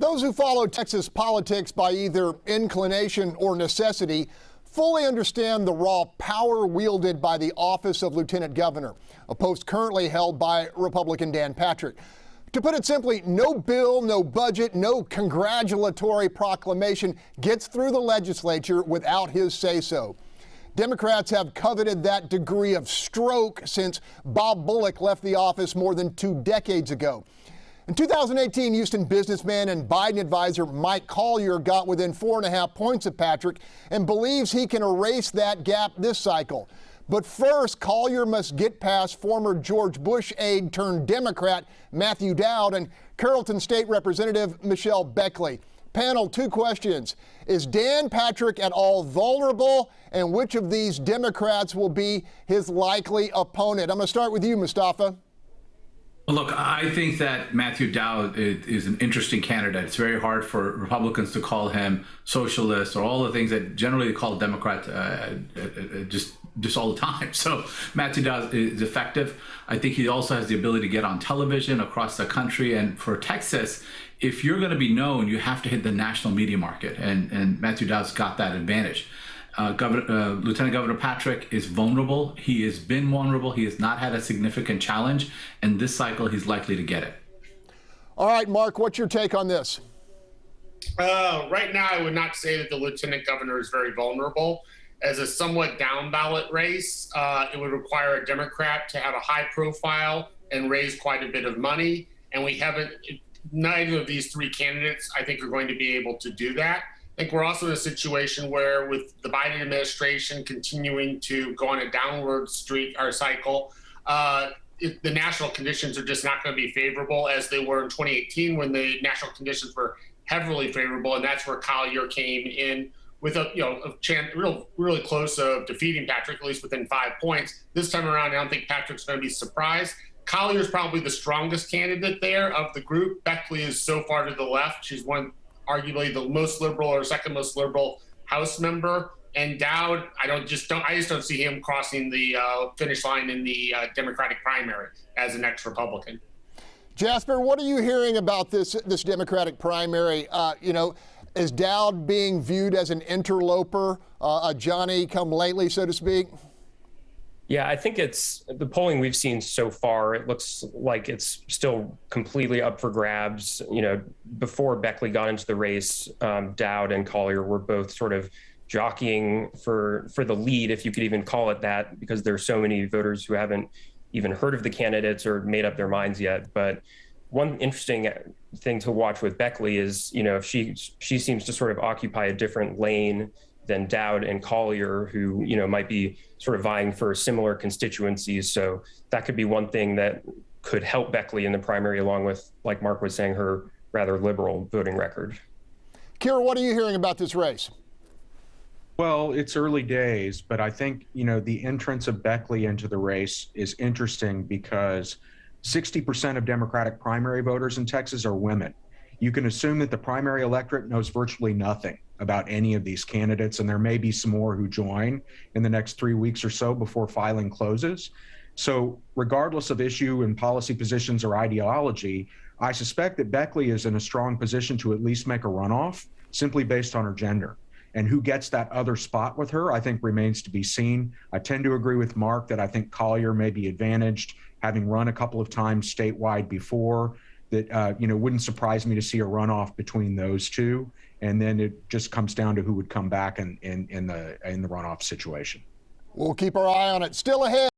Those who follow Texas politics by either inclination or necessity fully understand the raw power wielded by the office of Lieutenant Governor, a post currently held by Republican Dan Patrick. To put it simply, no bill, no budget, no congratulatory proclamation gets through the legislature without his say-so. Democrats have coveted that degree of stroke since Bob Bullock left the office more than 2 decades ago. In 2018, Houston businessman and Biden advisor Mike Collier got within 4.5 points of Patrick and believes he can erase that gap this cycle. But first, Collier must get past former George Bush aide turned Democrat Matthew Dowd and Carrollton State Representative Michelle Beckley. Panel, 2 questions. Is Dan Patrick at all vulnerable, and which of these Democrats will be his likely opponent? I'm going to start with you, Mustafa. Well, look, I think that Matthew Dowd is an interesting candidate. It's very hard for Republicans to call him socialist or all the things that generally call Democrats just all the time. So Matthew Dowd is effective. I think he also has the ability to get on television across the country. And for Texas, if you're going to be known, you have to hit the national media market. And Matthew Dowd's got that advantage. Lieutenant Governor Patrick is vulnerable. He has been vulnerable. He has not had a significant challenge. And this cycle, he's likely to get it. All right, Mark, what's your take on this? Right now, I would not say that the lieutenant governor is very vulnerable. As a somewhat down ballot race, it would require a Democrat to have a high profile and raise quite a bit of money. And we haven't, neither of these 3 candidates, I think, are going to be able to do that. I think we're also in a situation where, with the Biden administration continuing to go on a downward streak or cycle, the national conditions are just not going to be favorable as they were in 2018 when the national conditions were heavily favorable, and that's where Collier came in with a chance, really close of defeating Patrick, at least within 5 points. This time around, I don't think Patrick's going to be surprised. Collier's probably the strongest candidate there of the group. Beckley is so far to the left. She's arguably the most liberal or second most liberal House member. And Dowd, I just don't see him crossing the finish line in the Democratic primary as an ex-Republican. Jasper, what are you hearing about this Democratic primary? Is Dowd being viewed as an interloper, a Johnny-come-lately, so to speak? Yeah, I think it's the polling we've seen so far. It looks like it's still completely up for grabs. Before Beckley got into the race, Dowd and Collier were both sort of jockeying for the lead, if you could even call it that, because there's so many voters who haven't even heard of the candidates or made up their minds yet. But one interesting thing to watch with Beckley is, if she seems to sort of occupy a different lane than Dowd and Collier, who, might be sort of vying for similar constituencies. So that could be one thing that could help Beckley in the primary, along with, like Mark was saying, her rather liberal voting record. Kyra, what are you hearing about this race? Well, it's early days, but I think, the entrance of Beckley into the race is interesting because 60% of Democratic primary voters in Texas are women. You can assume that the primary electorate knows virtually nothing about any of these candidates, and there may be some more who join in the next 3 weeks or so before filing closes. So regardless of issue and policy positions or ideology, I suspect that Beckley is in a strong position to at least make a runoff simply based on her gender. And who gets that other spot with her, I think, remains to be seen. I tend to agree with Mark that I think Collier may be advantaged, having run a couple of times statewide before. That wouldn't surprise me to see a runoff between those two, and then it just comes down to who would come back in the runoff situation. We'll keep our eye on it. Still ahead.